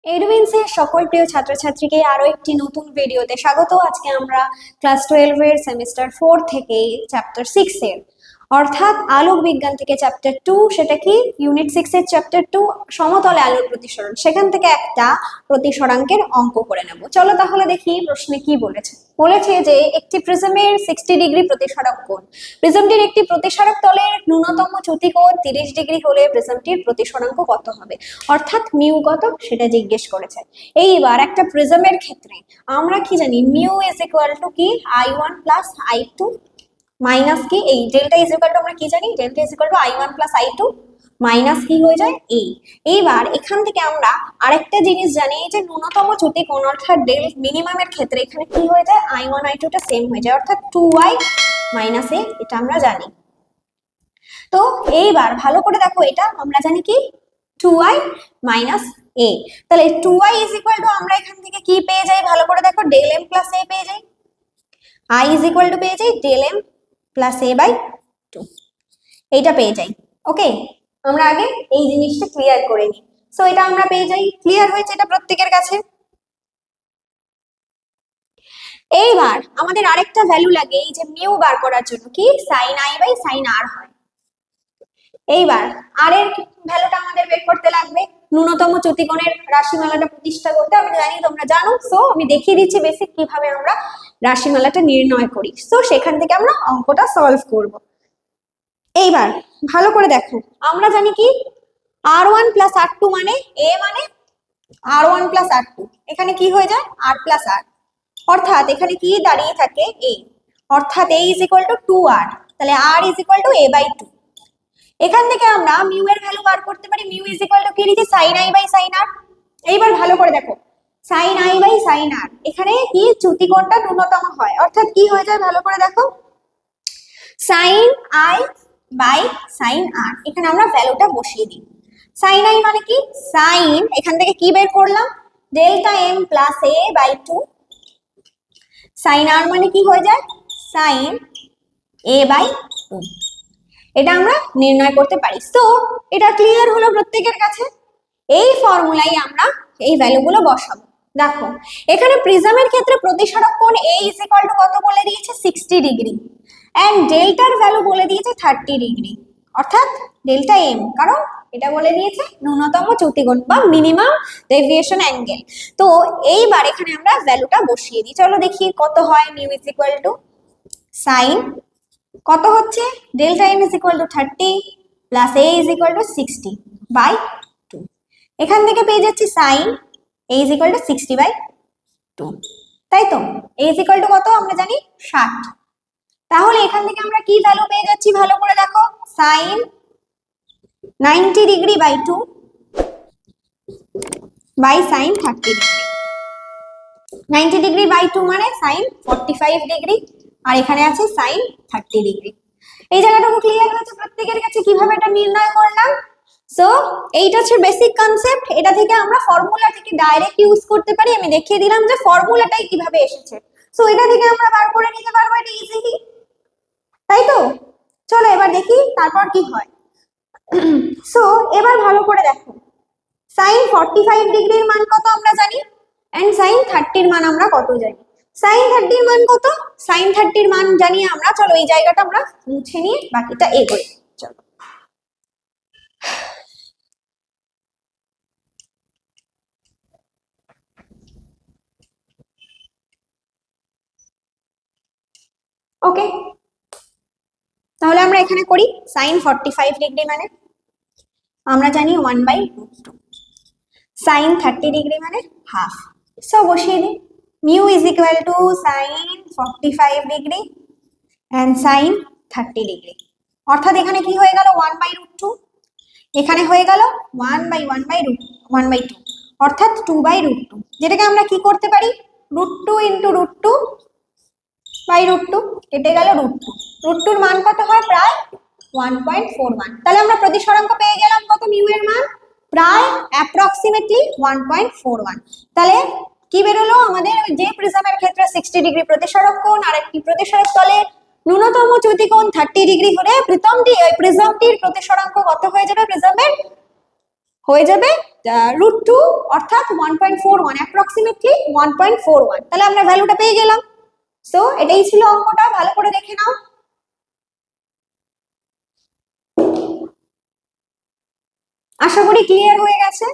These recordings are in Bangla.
এডুইন্সের সকল প্রিয় ছাত্রছাত্রীকে আরো একটি নতুন ভিডিওতে স্বাগত। আজকে আমরা ক্লাস 12 এর সেমিস্টার 4 থেকে চ্যাপ্টার 6 এর অর্থাৎ আলোক বিজ্ঞান থেকে চ্যাপ্টার 2, সেটা কি ইউনিট 6 এর চ্যাপ্টার 2 সমতলে আলোর প্রতিসরণ, সেখান থেকে একটা প্রতিসরাঙ্কের অঙ্ক করে নেব। চলো তাহলে দেখি প্রশ্নে কি বলেছে। বলেছে যে একটি প্রিজমের 60 ডিগ্রি প্রতিসরক কোণ, প্রিজমটির একটি প্রতিসরক তলের ন্যূনতম চ্যুতিকোণ 30 ডিগ্রি হলে প্রিজমটির প্রতিসরাঙ্ক কত হবে, অর্থাৎ মিউ কত সেটা জিজ্ঞেস করেছে। এইবার একটা প্রিজমের ক্ষেত্রে আমরা কি জানি, মিউ ইজ ইকুয়াল টু কি I1 প্লাস I2 মাইনাস কি এই ডেল্টা ইজ ইকুয়াল টু, আমরা কি জানি delta is equal two I1 plus I2 minus কি হয়ে যায় A। এইবার এখান থেকে আমরা আরেকটা জিনিস জানি যে ন্যূনতম চ্যুতিকোণ অর্থাৎ ডেল মিনিমামের ক্ষেত্রে এখানে কি হয়ে যায়, I1 I2 টা সেম হয়ে যায় অর্থাৎ 2y মাইনাস A, এটা আমরা জানি। তো এইবার ভালো করে দেখো, এটা আমরা জানি কি 2y মাইনাস A, তাহলে 2y ইজ ইকুয়াল টু আমরা এখান থেকে কি পেয়ে যাই, ভালো করে দেখো ডেল m প্লাস A পেয়ে যাই, I ইজ ইকুয়াল টু পেয়ে যাই del m plus A by 2, এইটা পেয়ে যাই। ওকে, আমরা আগে এই জিনিসটা ক্লিয়ার করে নিই। সো এটা আমরা পেয়ে যাই, ক্লিয়ার হয়েছে এটা প্রত্যেকের কাছে। এইবার আমাদের আরেকটা ভ্যালু লাগে এই যে মিউ বার করার জন্য, কি sin I by sin R হয়। এইবার আর এর ভ্যালুটা আমাদের বের করতে লাগবে ন্যূনতম চ্যুতিকোণের রাশিমালাটা প্রতিষ্ঠা করতে। আমি জানি তোমরা জানো, সো আমি দেখিয়ে দিচ্ছি বেসিক কিভাবে আমরা রাশিমালাটা নির্ণয় করি। সো সেখান থেকে আমরা অঙ্কটা সলভ করব। এইবার ভালো করে দেখো, আমরা জানি কি R1 প্লাস R2 মানে A মানে R1 প্লাস R2, এখানে কি হয়ে যায় R প্লাস R, অর্থাৎ এখানে কি দাঁড়িয়ে থাকে A, অর্থাৎ A is equal two 2R, তাহলে R is equal to A by 2। এখান থেকে আমরা মিউ এর ভ্যালু বার করতে পারি, মিউ ইজ ইকুয়াল টু কি লিখি sin I by sin R। এইবার ভালো করে দেখো sin I by sin R, এখানে কি চ্যুতিকোণটা ন্যূনতম হয় অর্থাৎ কি হয়ে যায়, ভালো করে দেখো sin I by sin R, এখানে আমরা ভ্যালুটা বসিয়ে দিই। sin I মানে কি sin, এখান থেকে কি বের করলাম delta m plus A by 2, sin R মানে কি হয়ে যায় sin A বাই 2, এটা আমরা নির্ণয় করতে পারি। তো এটা ক্লিয়ার হলো প্রত্যেকের কাছে। এই ফর্মুলাই আমরা এই ভ্যালুগুলো বসাবো। দেখো এখানে প্রিজমের ক্ষেত্রে প্রতিসরক কোণ A ইজ ইকুয়াল টু কত বলে দিয়েছে 60 ডিগ্রি, এন্ড ডেল্টার ভ্যালু বলে দিয়েছে 30 ডিগ্রি অর্থাৎ ডেল্টা m, কারণ এটা বলে দিয়েছে ন্যূনতম চ্যুতিকোণ বা মিনিমাম ডেভিয়েশন অ্যাঙ্গেল। তো এইবার এখানে আমরা ভ্যালুটা বসিয়ে দিই। চলো দেখি কত হয়, mu is equal to sine কত হচ্ছে delta m is equal to 30 plus A is equal to 60 by 2, এখান থেকে পেয়ে যাচ্ছি sine A is equal to 60 by 2, তাই তো A ইজ ইকুয়াল টু কত আমরা জানি 60। তাহলে এখান থেকে আমরা কি ভ্যালু পেয়ে যাচ্ছি, ভালো করে দেখো sine 90 degree by 2 by sine 30 degree, 90 degree by 2 মানে সাইন 45 ডিগ্রি, আর এখানে আছে সাইন 30 ডিগ্রি। এই জায়গাটুকু ক্লিয়ার হয়েছে প্রত্যেকের কাছে কিভাবে এটা নির্ণয় করলাম। সো এইটা হচ্ছে বেসিক কনসেপ্ট, এটা থেকে আমরা ফর্মুলা থেকে ডাইরেক্ট ইউজ করতে পারি। আমি দেখিয়ে দিলাম যে ফর্মুলাটাই কিভাবে এসেছে। সো এটা থেকে আমরা বার করে নিতে পারবো, এটা ইজিলি, তাই তো। চলো এবার দেখি তারপর কি হয়। সো এবার ভালো করে দেখো সাইন 45 ডিগ্রির মান কত আমরা জানি, এন্ড সাইন 30 এর মান আমরা কত জানি। সাইন 30 এর মান কত, সাইন 30 এর মান জানি আমরা। চলো এই জায়গাটা আমরা মুছে নিয়ে বাকিটা এগোই। চলো ওকে, তাহলে আমরা এখানে করি সাইন 45 ডিগ্রি মানে আমরা জানি 1/√2, সাইন 30 ডিগ্রি মানে হাফ। সো বসিয়ে দিই mu is equal to sine 45 degree and sine 30 degree, অর্থাৎ এখানে কি হয়ে গেল 1/√2, এখানে হয়ে গেল 1/1/2 অর্থাৎ 2/√2, যেটাকে আমরা কি করতে পারি √2 ইন্টু √2/√2, কেটে গেল √2, √2 এর মান কত হয় প্রায় 1.41। তাহলে আমরা প্রতিসরাঙ্ক পেয়ে গেলাম কত, মিউ এর মান প্রায় অ্যাপ্রক্সিমেটলি 1.41। তাহলে কি বেরোলো আমাদের, যে প্রিজমের ক্ষেত্রে 60 ডিগ্রি প্রতিসরক কোণ আর একটি প্রতিসরক তলে ন্যূনতম চ্যুতিকোণ 30 ডিগ্রি হলে প্রিজমটির প্রতিসরাঙ্ক কত হয়ে যাবে, প্রিজমের হয়ে যাবে √2 অর্থাৎ 1.41, অ্যাপ্রক্সিমেটলি 1.41। তাহলে আমরা ভ্যালুটা পেয়ে গেলাম। সো এটাই ছিল অঙ্কটা, ভালো করে দেখে নাও। আশা করি ক্লিয়ার হয়ে গেছে।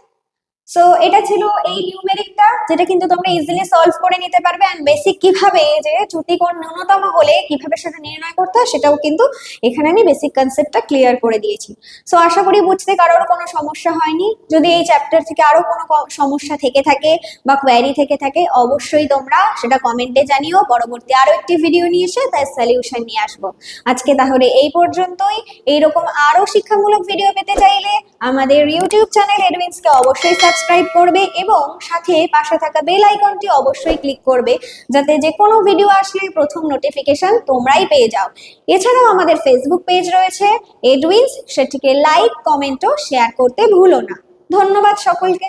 সো এটা ছিল এই নিউমেরিকটা, যেটা কিন্তু তোমরা ইজিলি সলভ করে নিতে পারবে। এন্ড বেসিক কিভাবে যে চ্যুতিকোণ ন্যূনতম হলে কিভাবে সেটা নির্ণয় করতে হয় সেটাও কিন্তু এখানে আমি বেসিক কনসেপ্টটা ক্লিয়ার করে দিয়েছি। সো আশা করি বুঝতে কারোর কোনো সমস্যা হয়নি। যদি এই চ্যাপ্টার থেকে আরো কোনো সমস্যা থেকে থাকে বা কোয়ারি থেকে থাকে, অবশ্যই তোমরা সেটা কমেন্টে জানিও। পরবর্তী আরো একটি ভিডিও নিয়ে এসে তার সলিউশন নিয়ে আসবো। আজকে তাহলে এই পর্যন্তই। এইরকম আরো শিক্ষামূলক ভিডিও পেতে চাইলে আমাদের ইউটিউব চ্যানেল এডুইন্সকে অবশ্যই সাবস্ক্রাইব করবে এবং সাথে পাশে থাকা বেল আইকনটি অবশ্যই ক্লিক করবে, যাতে যে কোনো ভিডিও আসলে প্রথম নোটিফিকেশন তোমরাই পেয়ে যাও। এছাড়াও আমাদের ফেসবুক পেজ রয়েছে এডুইন্স, সেটিকে লাইক, কমেন্ট ও শেয়ার করতে ভুলো না। ধন্যবাদ সকলকে।